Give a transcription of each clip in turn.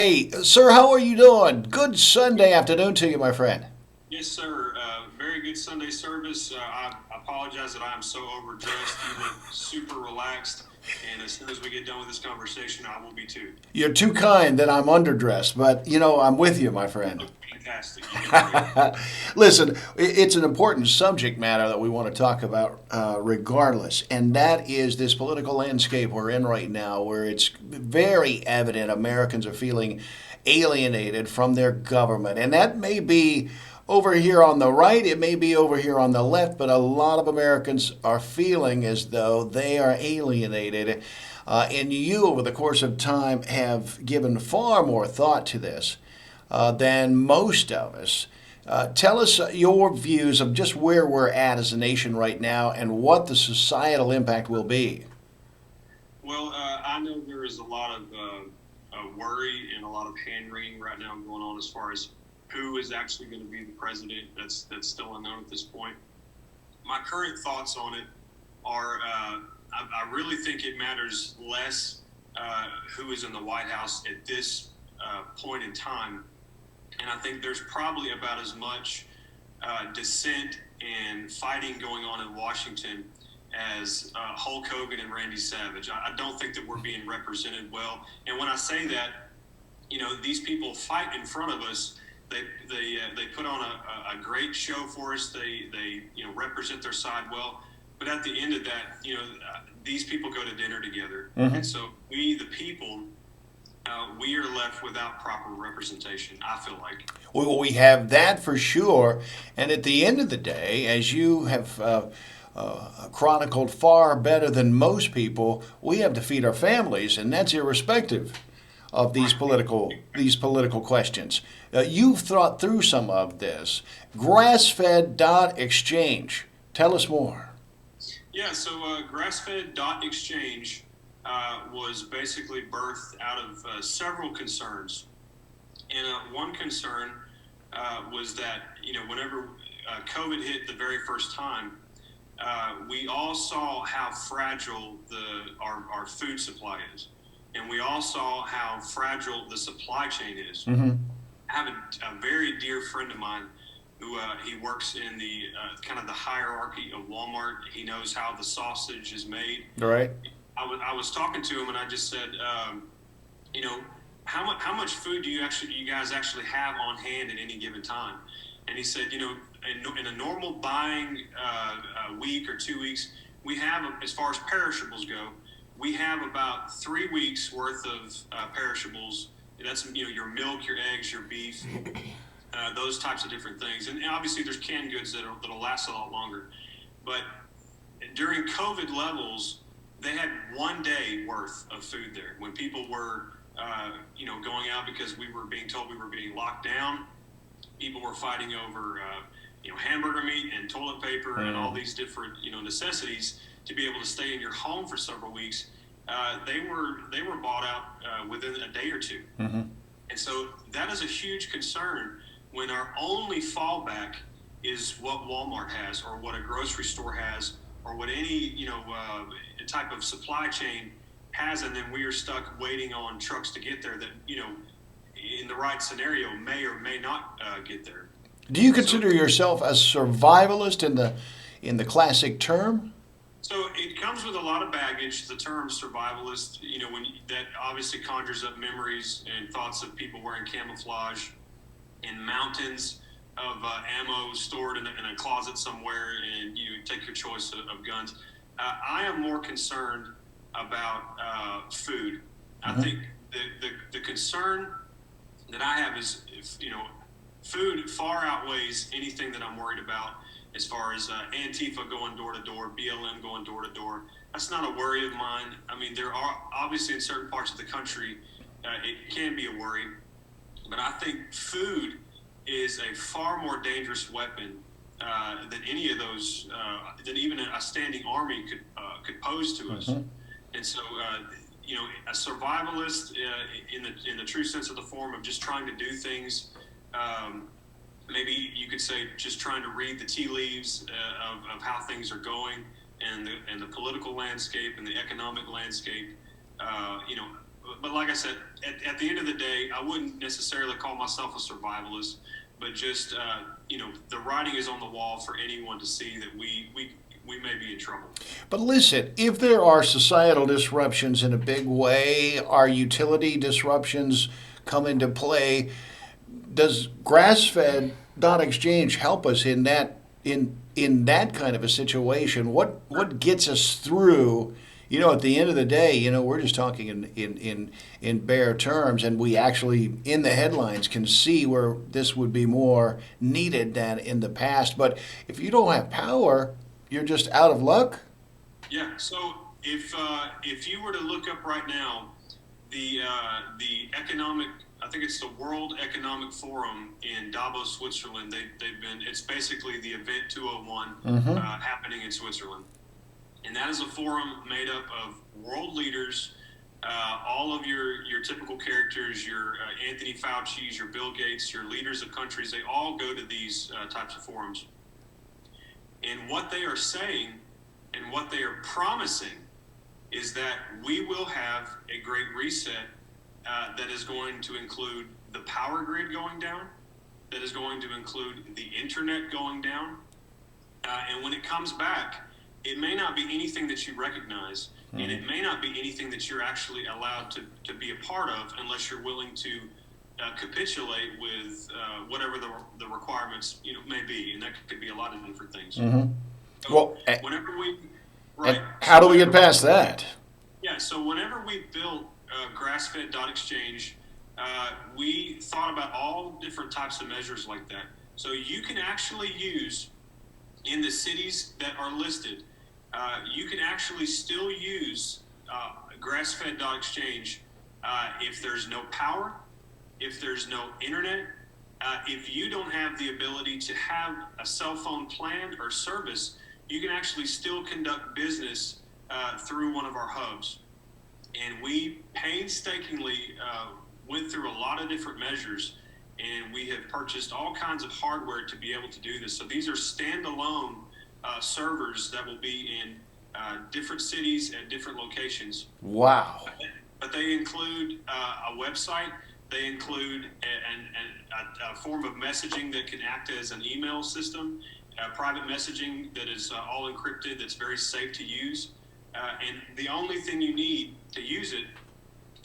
Hey, sir, how are you doing? Good Sunday afternoon to you, my friend. Yes, sir. Very good Sunday service. I apologize that I am so overdressed. You look super relaxed, and as soon as we get done with this conversation, I will be too. You're too kind that I'm underdressed, but I'm with you, my You friend. look fantastic. You look great. Listen, it's an important subject matter that we want to talk about regardless, and that is this political landscape we're in right now, where it's very evident Americans are feeling alienated from their government. And that may be over here on the right, it may be over here on the left, but a lot of Americans are feeling as though they are alienated. And you, over the course of time, have given far more thought to this than most of us. Tell us your views of just where we're at as a nation right now and what the societal impact will be. Well, I know there is a lot of worry and a lot of hand wringing right now going on as far as who is actually going to be the president. That's still unknown at this point. My current thoughts on it are I really think it matters less who is in the White House at this point in time. And I think there's probably about as much dissent and fighting going on in Washington as Hulk Hogan and Randy Savage. I don't think that we're being represented well. And when I say that, these people fight in front of us. They put on a great show for us. They represent their side well. But at the end of that, these people go to dinner together, and Mm-hmm. so we, the people, we are left without proper representation. I feel like. Well, we have that for sure. And at the end of the day, as you have chronicled far better than most people, we have to feed our families, and that's irrespective of Right. these political questions. You've thought through some of this. Grassfed Exchange. Tell us more. Yeah, so Grassfed Exchange was basically birthed out of several concerns. And one concern was that, whenever COVID hit the very first time, we all saw how fragile our food supply is. And we all saw how fragile the supply chain is. Mm-hmm. I have a very dear friend of mine who he works in the kind of the hierarchy of Walmart. He knows how the sausage is made. All right. I was talking to him and I just said, you know, how much food do you guys actually have on hand at any given time? And he said, in a normal buying week or 2 weeks, we have, as far as perishables go, we have about 3 weeks worth of perishables. That's your milk, your eggs, your beef, those types of different things. And obviously, there's canned goods that'll last a lot longer. But during COVID levels, they had 1 day worth of food there. When people were, going out because we were being told we were being locked down, people were fighting over, hamburger meat and toilet paper and all these different, necessities to be able to stay in your home for several weeks. They were bought out within a day or two. Mm-hmm. And so that is a huge concern when our only fallback is what Walmart has or what a grocery store has or what any type of supply chain has, and then we are stuck waiting on trucks to get there that in the right scenario may or may not get there. Do you So consider yourself a survivalist in the classic term? so it comes with a lot of baggage. The term survivalist, that obviously conjures up memories and thoughts of people wearing camouflage in mountains of ammo stored in a closet somewhere, and you take your choice of guns. I am more concerned about food. I Mm-hmm. think the concern that I have is, if, food far outweighs anything that I'm worried about as far as Antifa going door to door, BLM going door to door. That's not a worry of mine. I mean, there are obviously in certain parts of the country, it can be a worry, but I think food is a far more dangerous weapon than any of those, than even a standing army could pose to us. Mm-hmm. And so, a survivalist in the true sense of the form of just trying to do things. Maybe you could say just trying to read the tea leaves of how things are going and the political landscape and the economic landscape. but like I said, at the end of the day, I wouldn't necessarily call myself a survivalist, but just the writing is on the wall for anyone to see that we may be in trouble. But listen, if there are societal disruptions in a big way, are utility disruptions come into play? Does Grassfed Exchange help us in that kind of a situation? What gets us through? At the end of the day, we're just talking in bare terms, and we actually in the headlines can see where this would be more needed than in the past. But if you don't have power, you're just out of luck. Yeah. So if you were to look up right now, the economic, I think it's the World Economic Forum in Davos, Switzerland. It's basically the event 201 happening in Switzerland. And that is a forum made up of world leaders, all of your typical characters, your Anthony Fauci's, your Bill Gates, your leaders of countries. They all go to these types of forums. And what they are saying and what they are promising is that we will have a great reset that is going to include the power grid going down, that is going to include the internet going down. And when it comes back, it may not be anything that you recognize, and it may not be anything that you're actually allowed to be a part of unless you're willing to capitulate with whatever the requirements may be, and that could be a lot of different things. So whenever we how do we get past that? Yeah, so whenever we built Grassfed Exchange, we thought about all different types of measures like that. So you can actually use in the cities that are listed. You can actually still use Grassfed Exchange if there's no power, if there's no internet, if you don't have the ability to have a cell phone plan or service, you can actually still conduct business through one of our hubs. And we painstakingly went through a lot of different measures, and we have purchased all kinds of hardware to be able to do this. So these are standalone servers that will be in different cities at different locations. Wow. But they include a website. They include a form of messaging that can act as an email system, private messaging that is all encrypted, that's very safe to use. And the only thing you need to use it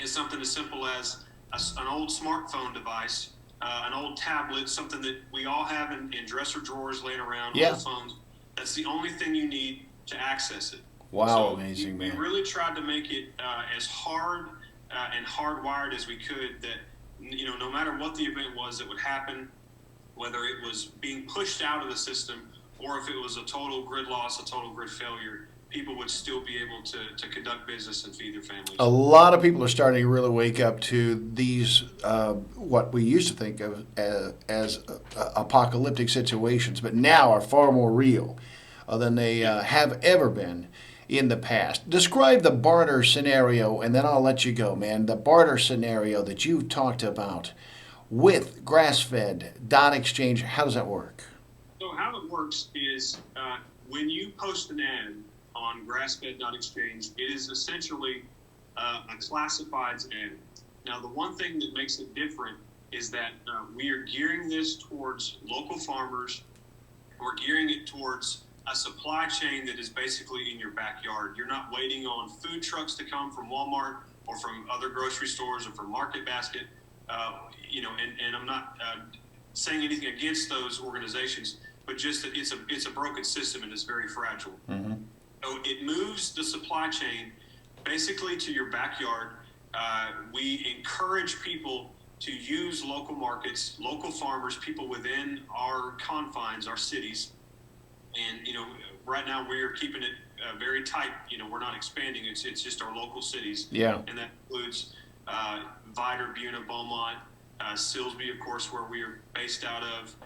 is something as simple as an old smartphone device, an old tablet, something that we all have in dresser drawers laying around, old phones. That's the only thing you need to access it. Wow, so amazing, man. We really tried to make it as hard and hardwired as we could that, no matter what the event was that would happen, whether it was being pushed out of the system or if it was a total grid loss, a total grid failure, people would still be able to conduct business and feed their families. A lot of people are starting to really wake up to these, what we used to think of as apocalyptic situations, but now are far more real than they have ever been in the past. Describe the barter scenario, and then I'll let you go, man. The barter scenario that you've talked about with Grassfed Exchange, how does that work? So how it works is when you post an ad on Grassfed Exchange, it is essentially a classifieds ad. Now, the one thing that makes it different is that we are gearing this towards local farmers. We're gearing it towards a supply chain that is basically in your backyard. You're not waiting on food trucks to come from Walmart or from other grocery stores or from Market Basket. And I'm not saying anything against those organizations, but just that it's a broken system and it's very fragile. Mm-hmm. So it moves the supply chain basically to your backyard. We encourage people to use local markets, local farmers, people within our confines, our cities. And, right now we are keeping it very tight. We're not expanding. It's just our local cities. Yeah. And that includes Vidor, Buna, Beaumont, Silsbee, of course, where we are based out of,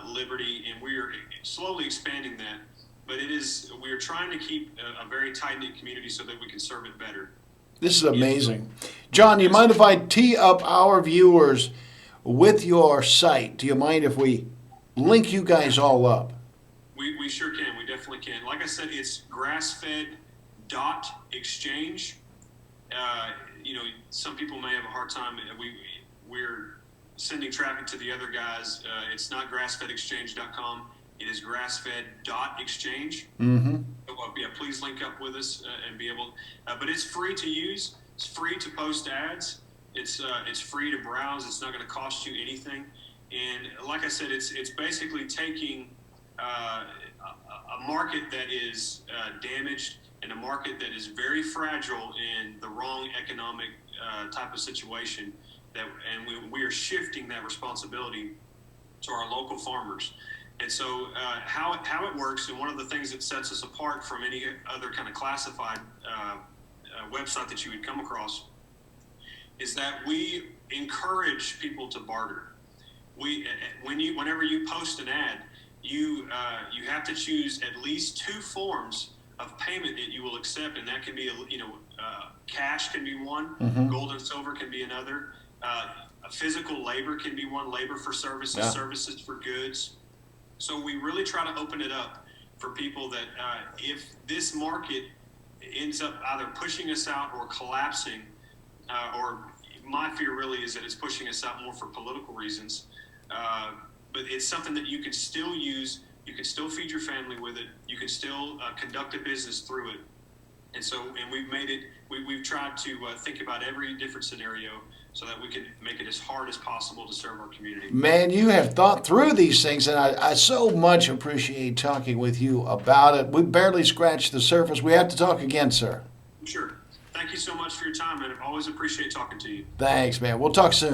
Liberty, and we are slowly expanding that. But we are trying to keep a very tight-knit community so that we can serve it better. This is amazing. John, do you mind if I tee up our viewers with your site? Do you mind if we link you guys all up? We sure can. We definitely can. Like I said, it's grassfed.exchange. some people may have a hard time. We're sending traffic to the other guys. It's not grassfedexchange.com. It is grassfed.exchange. Mm-hmm. So, yeah, please link up with us and be able. But it's free to use. It's free to post ads. It's free to browse. It's not going to cost you anything. And like I said, it's basically taking a market that is damaged and a market that is very fragile in the wrong economic type of situation. And we are shifting that responsibility to our local farmers. And so how it works, and one of the things that sets us apart from any other kind of classified website that you would come across, is that we encourage people to barter. Whenever you post an ad, you have to choose at least 2 forms of payment that you will accept, and that can be cash can be one, Mm-hmm. gold and silver can be another, physical labor can be one, labor for services, Yeah. services for goods. So we really try to open it up for people that if this market ends up either pushing us out or collapsing, or my fear really is that it's pushing us out more for political reasons. But it's something that you can still use. You can still feed your family with it. You can still conduct a business through it. And we've made it. We've tried to think about every different scenario so that we can make it as hard as possible to serve our community. Man, you have thought through these things, and I so much appreciate talking with you about it. We barely scratched the surface. We have to talk again, sir. Sure. Thank you so much for your time, and I always appreciate talking to you. Thanks, man. We'll talk soon.